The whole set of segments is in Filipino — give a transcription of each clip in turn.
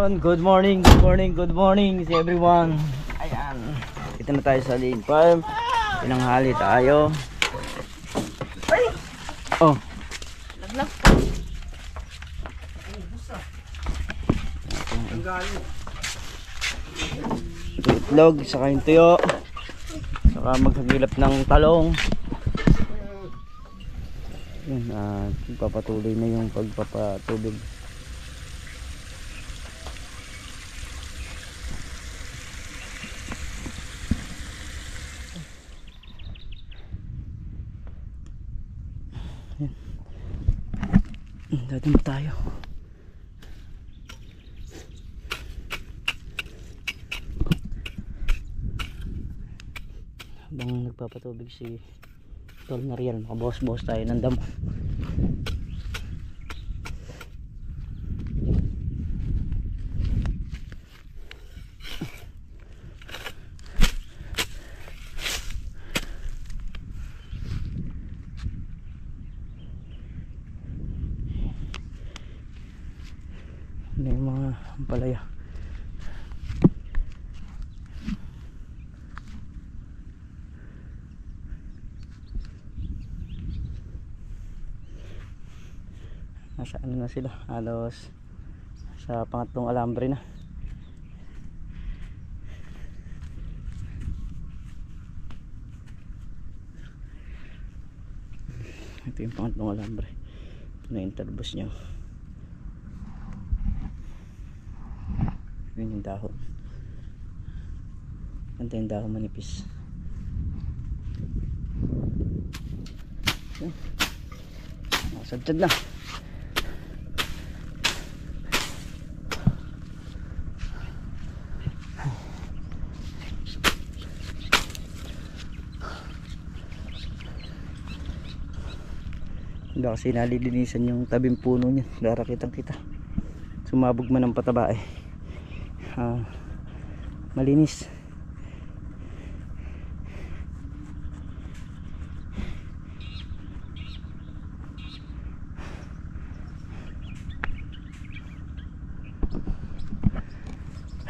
Ayun, good morning sa everyone. Ayan, dito na tayo sa Lean Farm. Pinanghali tayo. Oh, Laglag. itlog, saka yung tuyo, saka maghagilap ng talong. Yun, papatuloy na yung pagpapatubig. Dito na tayo. Habang nagpapatubig si Tol Nariel, makabawas-bawas tayo ng damo. Ano yung mga ampalaya. Nasa ano na sila, halos sa pangatlong alambre na. Ito yung pangatlong alambre. Ito na yung talbos nyo. Yun yung dahon. Ito yung dahon manipis. Nasagtad na. Hindi kasi nalilinisan yung tabing puno niya. Dara kitang kita. Sumabog man ang pataba eh. Malinis.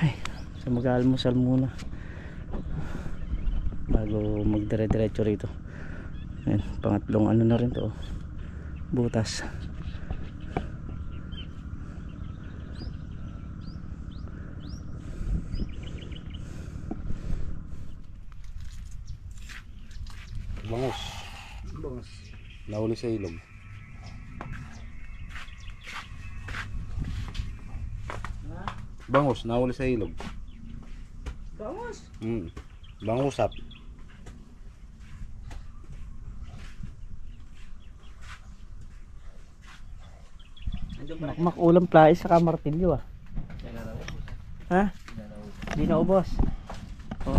Ay, so mag-almusal muna bago magdire-diretso rito. Ayan, pangatlong ano na rin to, butas. Bangus. Nahuli sa ilog. Bangus, nahuli sa ilog. Bangus. Bangusap. Makmak ulam plais saka martilyo ah. Ha? Hindi na ubos. Oh.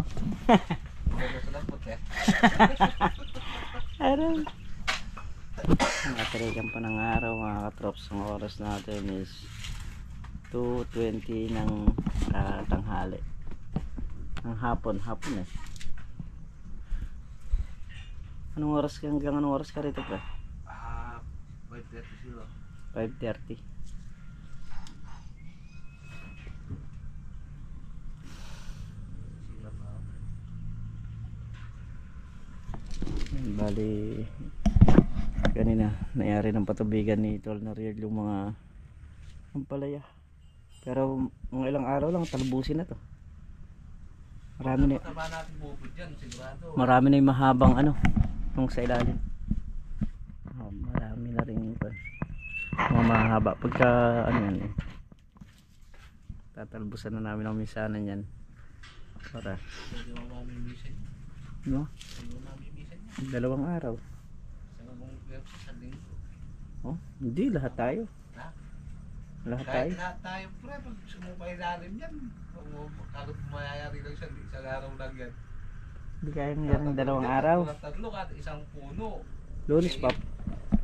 Aray. Nakatirigan pa ng araw mga katrops. Ang oras natin is 2:20 ng tanghali. Ang hapon eh. Anong oras ka hanggang anong oras ka rito pre? 5:30. Bali kanina nangyari ng patubigan ni Tol Nariel yung mga ampalaya, pero mga ilang araw lang talbusin na to. Marami na yung mahabang ano nung sa ilalim. Marami na rin ito mga mahaba pagka ano yan eh. Tatalbusan na namin ang misanan yan para no? 2 araw. Oh, hindi lahat tayo. Lahat tayo. Lahat tayo pre, pag sumupay lalim yan. Kahit mayayari lang isang araw lang yan. Hindi kaya ng 2 araw. Tatlo at isang puno.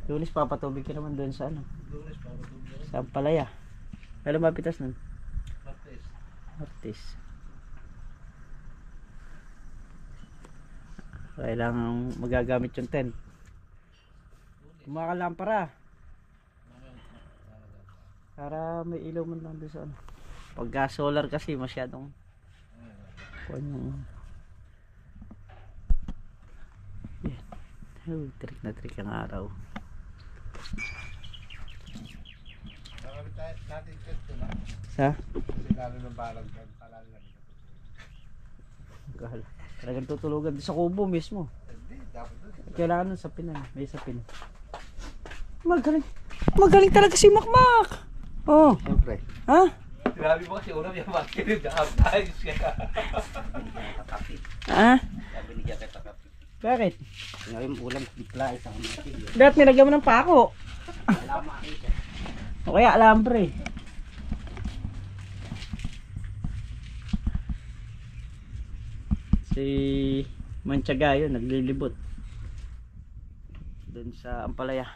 Lunes papatubig ka naman doon sa ano? Lunes papatubig. Sa Palaya. Kailan mapitas nun? Martes. Kailangan magagamit yung tent. Kumakalampara para may ilaw man lang doon sa ano. Pagka solar kasi masyadong kung yung trick na trick ang araw. Nakakabit natin ito na. Sa? Kasi lalo ng parang kalala lang. Talagang tutulugan sa kubo mismo. Hindi, dapat doon. Kailangan ng sapin na. May sapin. Magaling. Magaling talaga si Makmak. Oh. Siyempre. Ha? Grabe mo kasi unang yung bakit ayos ka. Ha? Binigyan kita kape. Bakit? Ngayon ulam kumpla isang matig. Dapat nilagyan mo ng pako. O kaya alambre. Si Manchaga yun, naglilibot doon sa Ampalaya.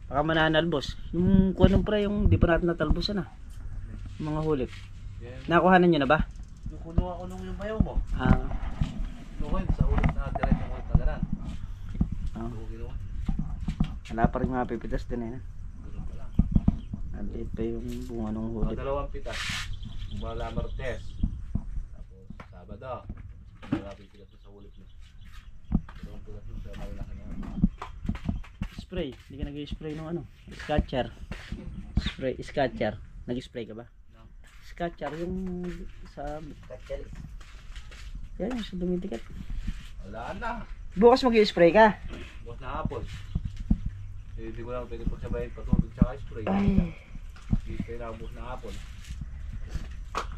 Baka mananalbos. Yung kuha pre, yung di pa natin natalbosan na. Yung mga hulip. Nakuhanan nyo na ba? Yung kunuha ko nung yung bayaw mo. Ah. Nuhin sa ulit na direct ng ulit na ganan. Oh. Ginawa. Wala pa rin mga pipitas din eh. Ganun pa lang. Nandito pa yung bunga ng hulip. Dalawang pitas. Mula Martes. Tapos Sabado. Dalawang pitas sa ulit na. Dalawang pitas sa malaki na. Spray, hindi ka nag-spray ng ano? Scotcher. Spray, scotcher. Nag-spray ka ba? No. Scotcher yung sa Scotcher. yan yung sa dumitikat. Wala na. Bukas mag-spray ka. Bukas na hapon. Eh, hindi ko lang pwede po sabayin patubig tsaka spray. Ay. Spray na bukas na hapon.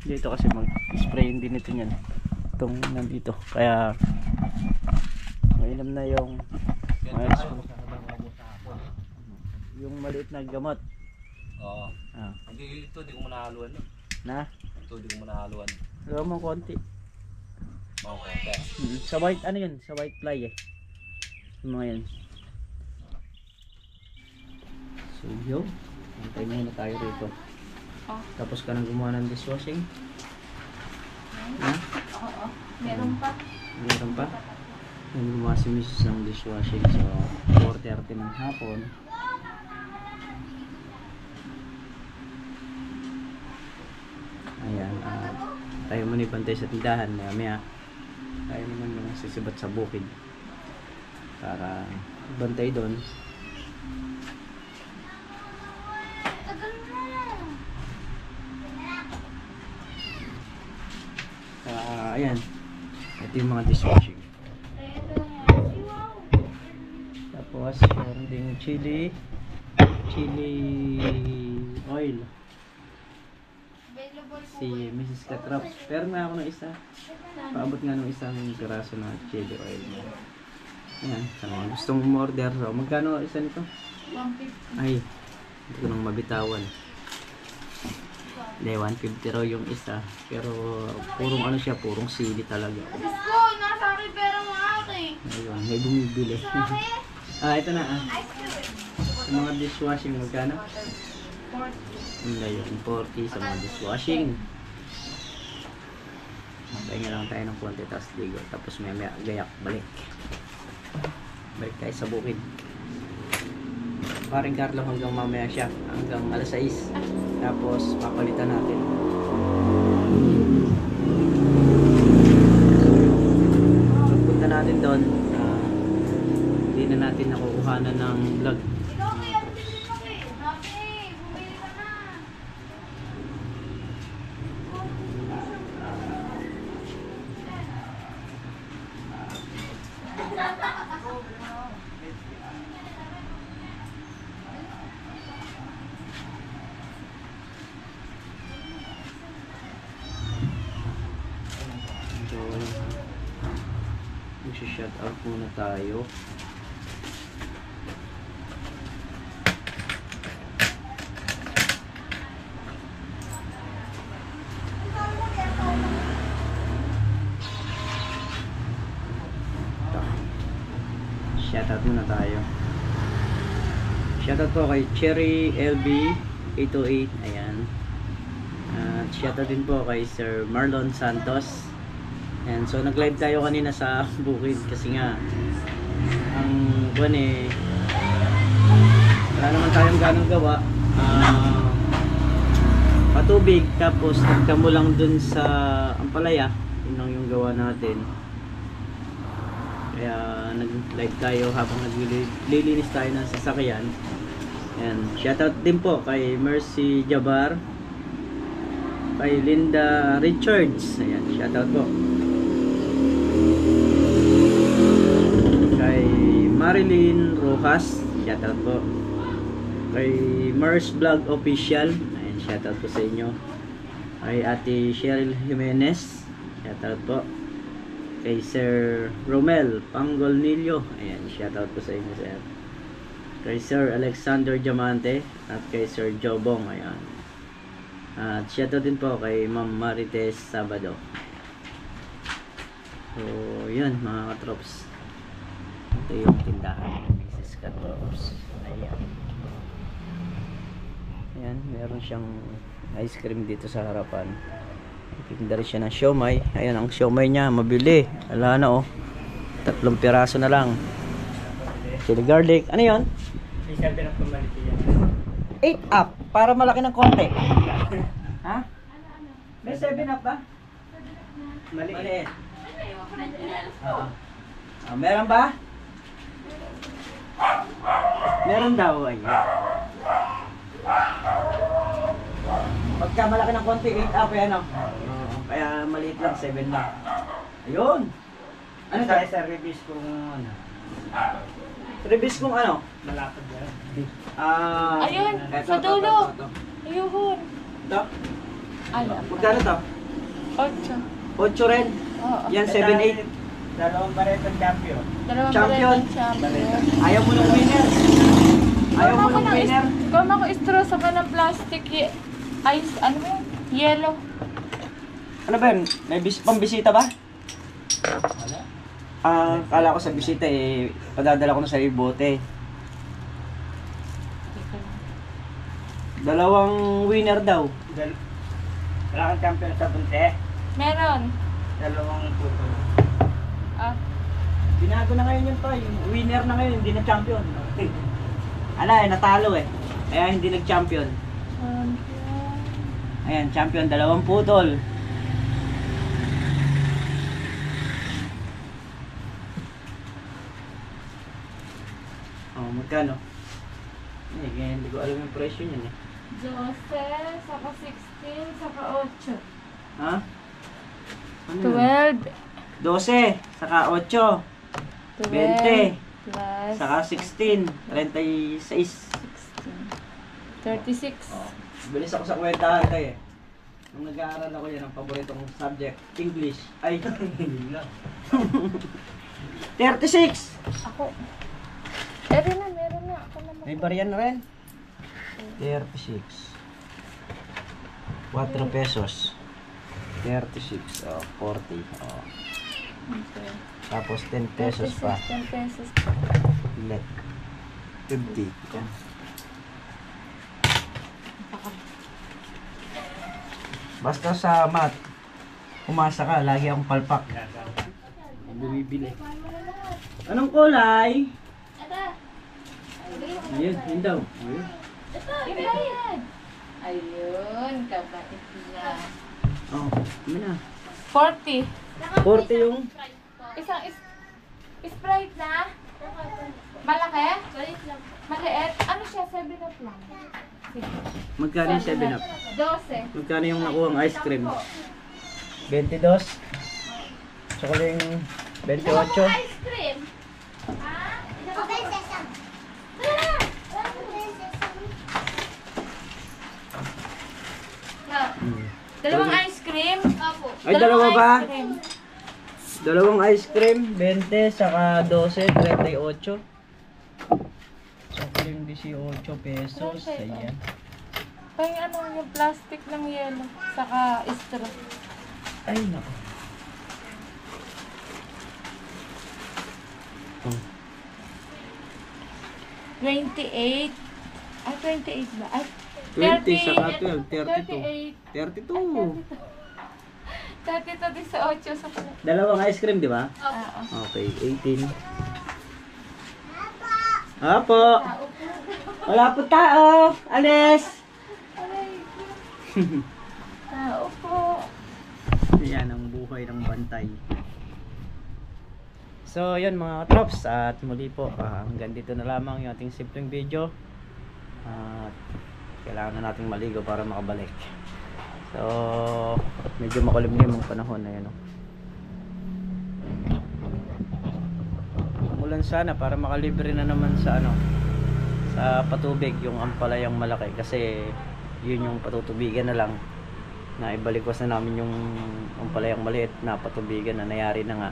Dito kasi mag-spray din ito niyan. Itong nandito. Kaya mainam na yung Yan Ayos. tayo bukas na bukas na hapon. yung maliit na gamot. Oo. Ah. Hindi ito, di ko manahaluan. No? Na? Ito, di ko manahaluan. Lagaw mo konti. Oo, konti. Sa white, ano yun? Sa white ply eh. Yung mga yan. So yun. Antay muna tayo rito. Tapos ka nang gumawa ng dishwashing? Ha? Oo, meron pa. Meron pa? Yung gumawa si Mrs. ng dishwashing. So 4:30 ng hapon. Ayan. Tayo muna ipantay sa tindahan. Maya tayo naman mga sisibat sa bukid. Para bantay doon. Ayan. Ito yung mga dishwashing. Tapos meron ding chili oil. Si Mrs. Catrops. Pero na ako ng isa. Paabot nga ng isang piraso na chili oil. Ayan. Sa mga gustong umorder. So, magkano isa nito? 150. Ay, hindi ko nang mabitawan. Hindi, 150 raw yung isa. Pero purong ano siya, purong sili talaga. Diyos ko, nasa akin pera mo akin. Ayun, may bumibili. Ito na Sa mga dishwashing, magkano? 40. Hindi yun, 40 sa mga dishwashing. Pahinga lang tayo ng konti, tapos ligo. Tapos may gayak, balik. Balik tayo sa bukid. Paring Carlo hanggang mamaya siya, hanggang alas 6. Tapos papalitan natin. Pagpunta natin doon, hindi na natin nakukuhanan ng vlog. Ikaw kaya bumili ka eh. Sabi, bumili ka na. So, mag-shout out muna tayo. Shoutout muna tayo. Shoutout po kay Cherry LB 808. Ayan. At shoutout din po kay Sir Marlon Santos. And so nag-live tayo kanina sa bukid kasi nga ang buwan wala naman tayong ganong gawa. patubig, tapos nagdamo lang dun sa ampalaya. Yun lang yung gawa natin. Kaya nag-live tayo habang naglilinis tayo ng sasakyan. Ayan, shoutout din po kay Mercy Jabar, kay Linda Richards. Ayan, shoutout po. Kay Marilyn Rojas, shoutout po. Kay Mars Vlog Official, ayan, shoutout po sa inyo. Kay Ate Cheryl Jimenez, shoutout po. Kay Sir Romel Pangolnillo, ayan, shoutout po sa inyo, sir. Kay Sir Alexander Diamante at kay Sir Jobong, ayan. At shoutout din po kay Ma'am Marites Sabado. So, yun mga katrops. Ito yung tindahan ni Mrs. Katrops. Ayan. Ayan, meron siyang ice cream dito sa harapan. Tinda rin siya ng siomay. Ayan, ang siomay niya, mabili. Wala na oh. 3 piraso na lang. Chili garlic. Ano yun? 8 up. Para malaki ng konti. Ha? May 7 up ba? Maliit. Oo. Meron ba? Meron daw. Ayan. Pagka malaki ng konti, 8 up yan oh. Kaya maliit lang, 7 lang. Ayun. Ano tayo sa release kung ano? Release kung ano? Malapad yan. Ayun, Eto, sa dulo. Ito. Ayun. Ito. Ano? Magkano to? 8. 8 rin. Oo. Yan, 7, 8. Dalawang baretang champion. Dalawang Champion. baretang champion. Ayaw mo ng winner. Ayaw mo ng winner. Gawin ako straw sa ng plastic. Ice, ano ba yun? Yellow. Ano ba yun? May pambisita ba? Wala. Kala ko sa bisita eh, padadala ko na sa bote. Dalawang winner daw. Wala kang champion sa bunte. Meron. Dalawang puto. Ah, Binago na ngayon yun to. Yung winner na ngayon, hindi na champion. Ala eh, natalo eh. Kaya hindi nag-champion. champion. Ayan, champion, 2 putol. Oh, magkano? Eh, ganyan, hindi ko alam yung presyo niyan eh. 12, saka 16, saka 8. Ha? Ano yun? 12. 12, saka 8, 20, 12 plus saka 16, 36. 36. Oh, bilis ako sa kwentahan tayo eh. Nung nag-aaral ako yan, ang paboritong subject, English. Ay, hindi lang. 36! Ako. Meron na. Ako naman. May bariyan na rin. 36. 4 pesos. 36. Oh, 40. Oh. Okay. Tapos 10 pesos pa. 10 pesos. Let. 50. Yan. Basta sa math, umasa ka, lagi akong palpak. Bumibili. Anong kulay? Ayun, yun daw. Ayun. Ibayad. Ayun, kabait na. Oh, ano na? 40. 40 yung... Isang Sprite na? Malaki? Maliit? Ano siya? 7 up lang. Sige. Magkano yung 7 up? 12. Magkano yung nakuhang ice cream? 22. Tsaka yung 28. Ice cream? Ha? Dalawang ice cream? Opo. Ay, dalawa ba? Ice cream. Dalawang ice cream, 20, saka 12, 38. Tsaka yung 18 pesos. Ayan. Pang ano yung plastic ng yelo. Saka straw. Ay, nako. Oh. 28. Ay, 28 ba? Ay, 20 saka 12, 32. 32 din sa 8 sa pala. Dalawang ice cream, di ba? Oo. Okay, 18. Apo. Wala po tao. Alis. Aray. Tao po. Yan ang buhay ng bantay. So yun mga trops, at muli po hanggang dito na lamang yung ating simpleng video. At kailangan na nating maligo para makabalik. So medyo makulimlim ang panahon na yun. Umulan sana para makalibre na naman sa sa patubig yung ampalayang malaki, kasi yun yung patutubigan na lang. Na ibalikwas na namin yung ampalayang maliit na patubigan na nangyari na nga.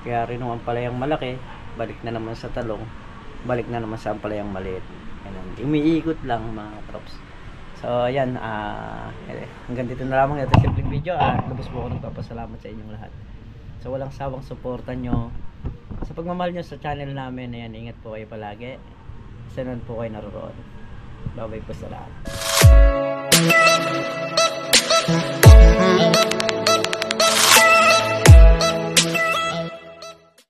Kaya rin yung ampalayang malaki, balik na naman sa talong, balik na naman sa ampalayang maliit. Ganun. Umiikot lang mga trops. So ayan, hanggang dito na lamang ito simpleng video, at lubos po ako nagpapasalamat sa inyong lahat. So walang sawang suporta nyo sa pagmamahal nyo sa channel namin. Ayan, ingat po kayo palagi. Saan po kayo naroon. Bye bye po sa lahat.